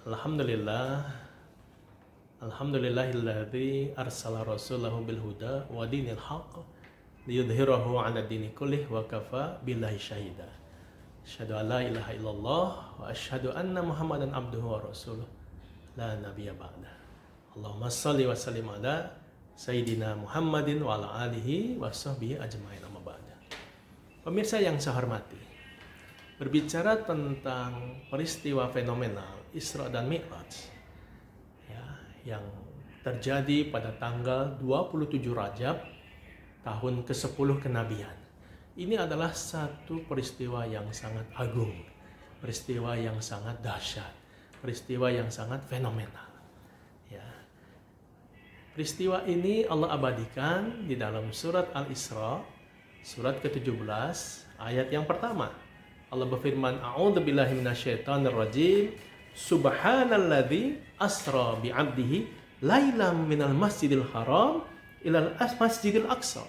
Alhamdulillah, Alhamdulillahilladzi arsala rasulahu bil huda wa dinil haqq liyudhhirahu 'ala dini kullih wa kafa billahi syahida. Asyhadu an la ilaha illallah wa asyhadu anna Muhammadan abduhu wa rasuluh la nabiyya ba'da. Allahumma shalli wa sallim ala sayyidina Muhammadin wa ala alihi wa sahbihi ajmain amma ba'da. Pemirsa yang saya hormati, berbicara tentang peristiwa fenomenal Isra dan Mi'raj ya, yang terjadi pada tanggal 27 Rajab tahun ke-10 kenabian. Ini adalah satu peristiwa yang sangat agung, peristiwa yang sangat dahsyat, peristiwa yang sangat fenomenal. Ya. Peristiwa ini Allah abadikan di dalam surat Al-Isra, surat ke-17, ayat yang pertama. Allah berfirman, A'udzubillahi minasyaitonirrajim. Subhanalladzi asra bi'abdihi lailam minal masjidil haram ilal masjidil aqsa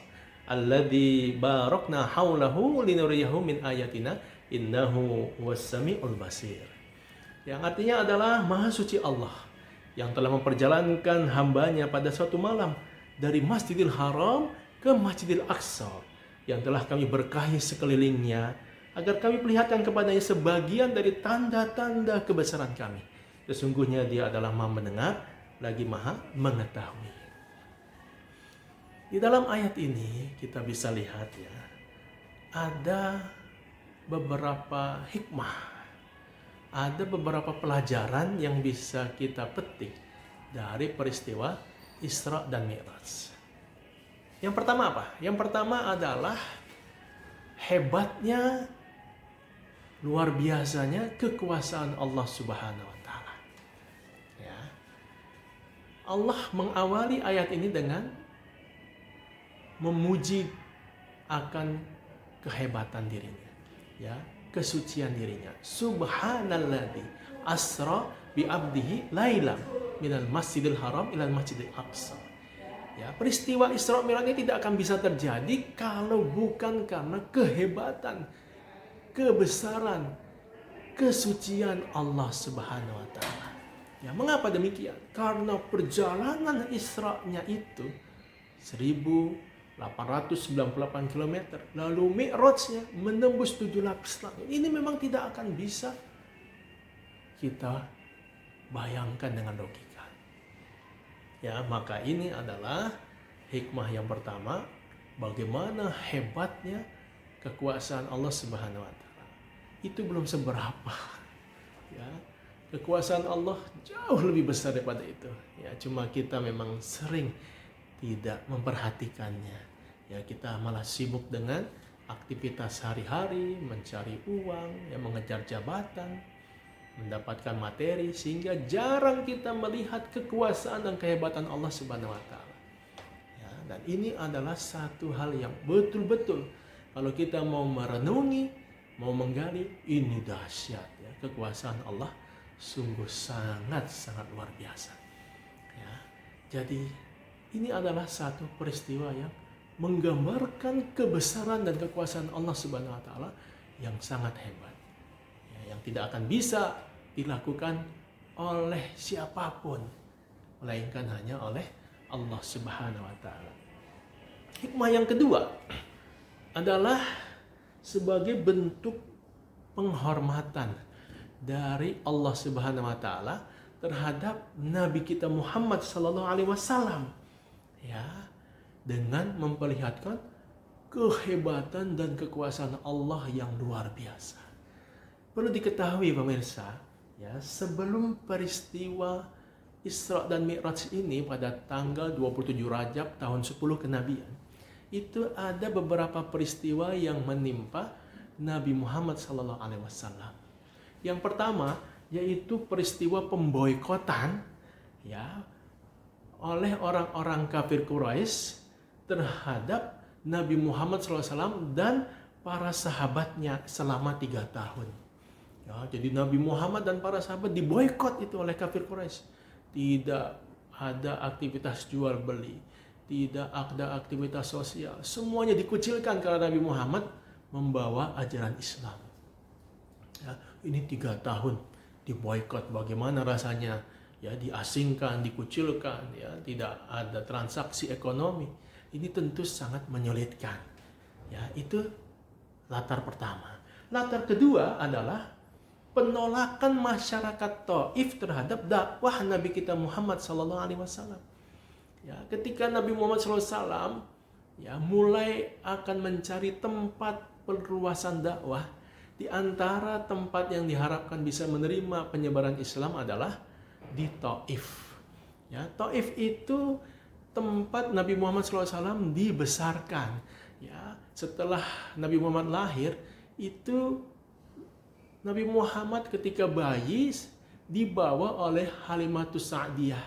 alladzi barakna haulahu linuriyahu min ayatina innahu was-sami'ul basir. Yang artinya adalah Maha Suci Allah yang telah memperjalankan hambanya pada suatu malam dari Masjidil Haram ke Masjidil Aqsa yang telah kami berkahi sekelilingnya agar kami perlihatkan kepadanya sebagian dari tanda-tanda kebesaran kami. Sesungguhnya dia adalah Maha mendengar lagi Maha mengetahui. Di dalam ayat ini kita bisa lihat ya, ada beberapa hikmah, ada beberapa pelajaran yang bisa kita petik dari peristiwa Isra dan Mi'raj. Yang pertama apa? Yang pertama adalah hebatnya, luar biasanya kekuasaan Allah Subhanahu wa taala. Ya. Allah mengawali ayat ini dengan memuji akan kehebatan dirinya, ya, kesucian dirinya. Subhanalladzi asra bi 'abdihi lailam minal masjidil haram ilal masjidil aqsa. Ya, peristiwa Isra Mi'raj ini tidak akan bisa terjadi kalau bukan karena kehebatan, kebesaran, kesucian Allah Subhanahu wa taala. Ya, mengapa demikian? Karena perjalanan Isra-nya itu 1898 km, lalu Mi'raj-nya menembus 7 lapis langit. Ini memang tidak akan bisa kita bayangkan dengan logika. Ya, maka ini adalah hikmah yang pertama, bagaimana hebatnya kekuasaan Allah Subhanahu wa taala. Itu belum seberapa. Ya. Kekuasaan Allah jauh lebih besar daripada itu. Ya, cuma kita memang sering tidak memperhatikannya. Ya, kita malah sibuk dengan aktivitas sehari-hari, mencari uang, ya, mengejar jabatan, mendapatkan materi, sehingga jarang kita melihat kekuasaan dan kehebatan Allah Subhanahu wa taala. Ya, dan ini adalah satu hal yang betul-betul kalau kita mau merenungi, mau menggali, ini dahsyat ya, kekuasaan Allah sungguh sangat luar biasa. Ya, jadi ini adalah satu peristiwa yang menggambarkan kebesaran dan kekuasaan Allah Subhanahu wa taala yang sangat hebat. Ya, yang tidak akan bisa dilakukan oleh siapapun, melainkan hanya oleh Allah Subhanahu wa taala. Hikmah yang kedua adalah sebagai bentuk penghormatan dari Allah Subhanahu wa taala terhadap Nabi kita Muhammad sallallahu alaihi wasallam. Ya, dengan memperlihatkan kehebatan dan kekuasaan Allah yang luar biasa. Perlu diketahui pemirsa, ya, sebelum peristiwa Isra dan Mi'raj ini pada tanggal 27 Rajab tahun 10 kenabian, itu ada beberapa peristiwa yang menimpa Nabi Muhammad SAW. Yang pertama yaitu peristiwa pemboikotan, ya, oleh orang-orang kafir Quraisy terhadap Nabi Muhammad SAW dan para sahabatnya selama 3 tahun. Ya, jadi Nabi Muhammad dan para sahabat diboikot itu oleh kafir Quraisy. Tidak ada aktivitas jual beli, tidak ada aktivitas sosial. Semuanya dikucilkan karena Nabi Muhammad membawa ajaran Islam. Ya, ini 3 tahun diboikot. Bagaimana rasanya ya, diasingkan, dikucilkan, ya, tidak ada transaksi ekonomi. Ini tentu sangat menyulitkan. Ya, itu latar pertama. Latar kedua adalah penolakan masyarakat Taif terhadap dakwah Nabi kita Muhammad SAW. Ya, ketika Nabi Muhammad SAW ya mulai akan mencari tempat perluasan dakwah, di antara tempat yang diharapkan bisa menerima penyebaran Islam adalah di Taif. Ya, Taif itu tempat Nabi Muhammad SAW dibesarkan. Ya, setelah Nabi Muhammad lahir, itu Nabi Muhammad ketika bayi dibawa oleh Halimatus Sa'diyah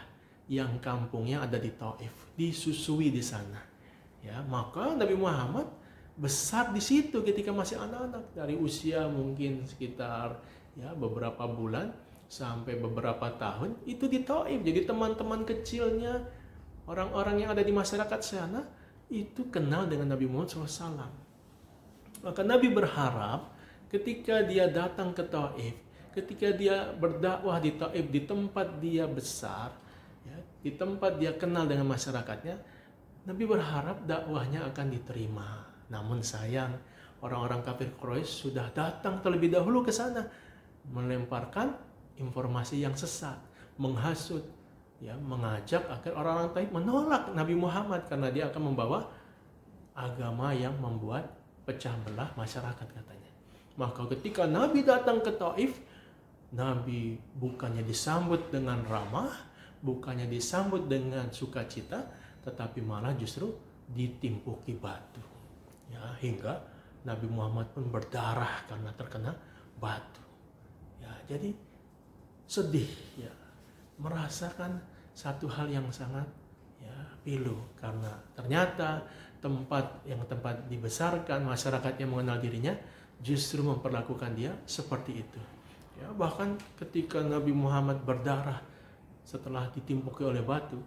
yang kampungnya ada di Taif, disusui di sana. Ya, maka Nabi Muhammad besar di situ ketika masih anak-anak, dari usia mungkin sekitar ya beberapa bulan sampai beberapa tahun itu di Taif. Jadi teman-teman kecilnya, orang-orang yang ada di masyarakat sana itu kenal dengan Nabi Muhammad SAW. Maka Nabi berharap ketika dia datang ke Taif, ketika dia berdakwah di Taif, di tempat dia besar, ya, di tempat dia kenal dengan masyarakatnya, Nabi berharap dakwahnya akan diterima. Namun sayang, orang-orang kafir Quraisy sudah datang terlebih dahulu ke sana, melemparkan informasi yang sesat, menghasut, ya, mengajak agar orang-orang Taif menolak Nabi Muhammad karena dia akan membawa agama yang membuat pecah belah masyarakat katanya. Maka ketika Nabi datang ke Taif, Nabi bukannya disambut dengan ramah, bukannya disambut dengan sukacita, tetapi malah justru ditimpuki batu. Ya, hingga Nabi Muhammad pun berdarah karena terkena batu. Ya, jadi sedih ya, merasakan satu hal yang sangat ya pilu, karena ternyata tempat dibesarkan, masyarakat yang mengenal dirinya justru memperlakukan dia seperti itu. Ya, bahkan ketika Nabi Muhammad berdarah setelah ditimpuki oleh batu,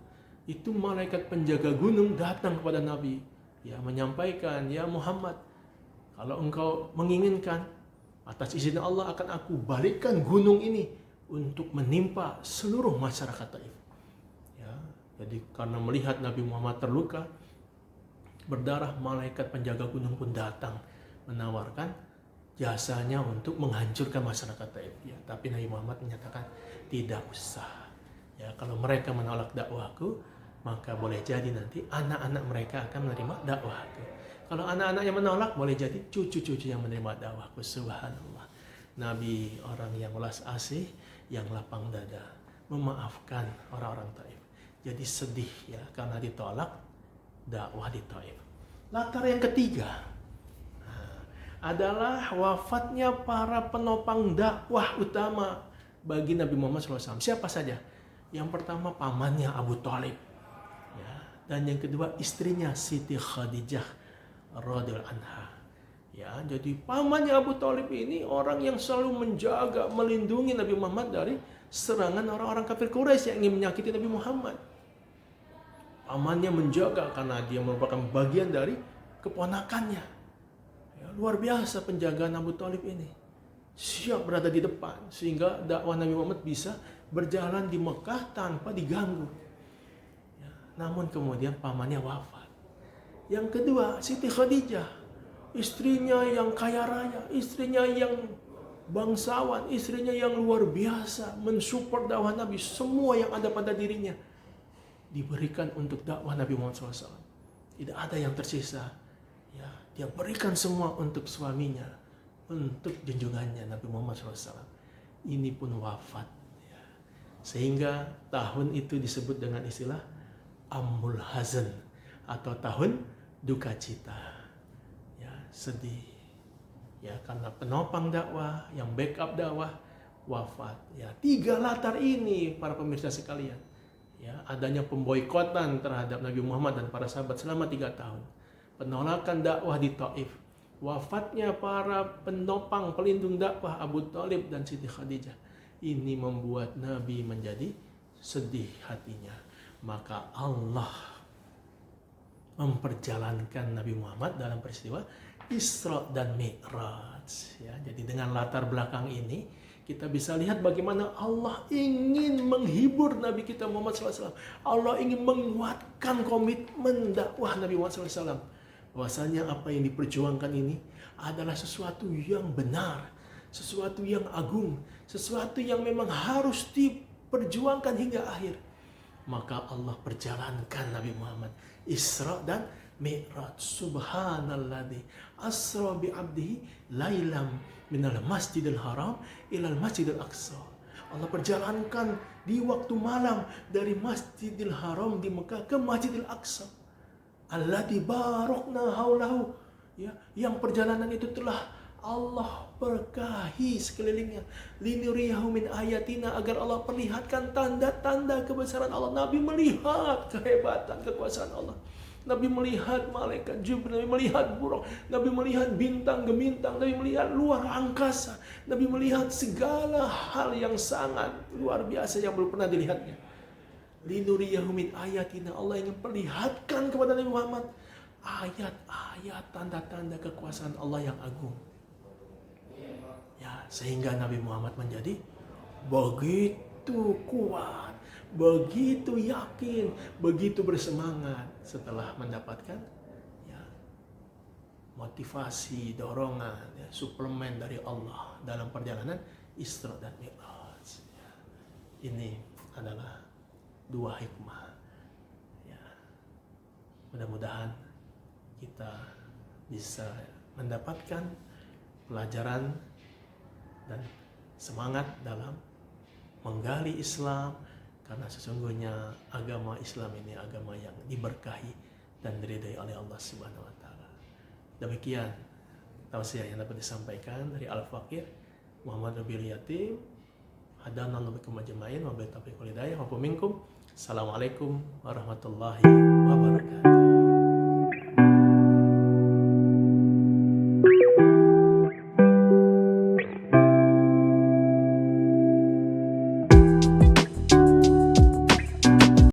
itu malaikat penjaga gunung datang kepada Nabi, ya, menyampaikan, ya Muhammad, kalau engkau menginginkan, atas izin Allah akan aku balikkan gunung ini untuk menimpa seluruh masyarakat Taif. Ya, jadi karena melihat Nabi Muhammad terluka, berdarah, malaikat penjaga gunung pun datang menawarkan jasanya untuk menghancurkan masyarakat Taif. Ya, tapi Nabi Muhammad menyatakan tidak usah. Ya, kalau mereka menolak dakwahku, maka boleh jadi nanti anak-anak mereka akan menerima dakwahku. Kalau anak-anaknya menolak, boleh jadi cucu-cucu yang menerima dakwahku. Subhanallah. Nabi orang yang welas asih, yang lapang dada, memaafkan orang-orang Taif. Jadi sedih ya karena ditolak dakwah di Taif. Latar yang ketiga adalah wafatnya para penopang dakwah utama bagi Nabi Muhammad SAW. Siapa saja? Yang pertama pamannya Abu Thalib, ya, dan yang kedua istrinya Siti Khadijah radhiyallahu anha. Ya, jadi pamannya Abu Thalib ini orang yang selalu menjaga, melindungi Nabi Muhammad dari serangan orang-orang kafir Quraisy yang ingin menyakiti Nabi Muhammad. Pamannya menjaga karena dia merupakan bagian dari keponakannya. Ya, luar biasa penjagaan Abu Thalib ini. Siap berada di depan sehingga dakwah Nabi Muhammad bisa berjalan di Mekah tanpa diganggu. Ya, namun kemudian pamannya wafat. Yang kedua, Siti Khadijah, istrinya yang kaya raya, istrinya yang bangsawan, istrinya yang luar biasa, mensupport dakwah Nabi. Semua yang ada pada dirinya diberikan untuk dakwah Nabi Muhammad SAW. Tidak ada yang tersisa. Ya, dia berikan semua untuk suaminya, untuk junjungannya Nabi Muhammad SAW. Ini pun wafat. Ya. Sehingga tahun itu disebut dengan istilah Amul Hazan atau tahun duka cita. Ya, sedih. Ya, karena penopang dakwah, yang backup dakwah, wafat. Ya, 3 latar ini para pemirsa sekalian. Ya, adanya pemboikotan terhadap Nabi Muhammad dan para sahabat selama 3 tahun. Penolakan dakwah di Taif. Wafatnya para penopang pelindung dakwah Abu Thalib dan Siti Khadijah. Ini membuat Nabi menjadi sedih hatinya. Maka Allah memperjalankan Nabi Muhammad dalam peristiwa Isra dan Mi'raj. Ya, jadi dengan latar belakang ini kita bisa lihat bagaimana Allah ingin menghibur Nabi kita Muhammad SAW. Allah ingin menguatkan komitmen dakwah Nabi Muhammad SAW. Bahwasanya apa yang diperjuangkan ini adalah sesuatu yang benar, sesuatu yang agung, sesuatu yang memang harus diperjuangkan hingga akhir. Maka Allah perjalankan Nabi Muhammad Isra dan Mi'raj. Subhanalladzi asra bi 'abdihi lailam minal masjidil haram ilal masjidil aqsa. Allah perjalankan di waktu malam dari Masjidil Haram di Mekah ke Masjidil Aqsa. Alladzi barakna haulahu, ya, yang perjalanan itu telah Allah berkahi sekelilingnya. Linuriyahu min ayatina, agar Allah perlihatkan tanda-tanda kebesaran Allah. Nabi melihat kehebatan kekuasaan Allah. Nabi melihat malaikat Jibril, Nabi melihat burung, Nabi melihat bintang gemintang, Nabi melihat luar angkasa, Nabi melihat segala hal yang sangat luar biasa yang belum pernah dilihatnya. Linuriyahu min ayatina, Allah ingin perlihatkan kepada Nabi Muhammad ayat-ayat tanda-tanda kekuasaan Allah yang agung. Ya, sehingga Nabi Muhammad menjadi begitu kuat, begitu yakin, begitu bersemangat setelah mendapatkan, ya, motivasi, dorongan, ya, suplemen dari Allah dalam perjalanan Isra dan Mi'raj. Ya, ini adalah dua hikmah. Ya, mudah-mudahan kita bisa mendapatkan pelajaran dan semangat dalam menggali Islam, karena sesungguhnya agama Islam ini agama yang diberkahi dan diridai oleh Allah Subhanahu wa taala. Demikian tausiah yang dapat disampaikan dari Al-Faqih Muhammad Rabiul Yatim. Hadanallahu bikum ajmain wa billahi taufiq wal hidayah wa minkum. Assalamualaikum warahmatullahi wabarakatuh.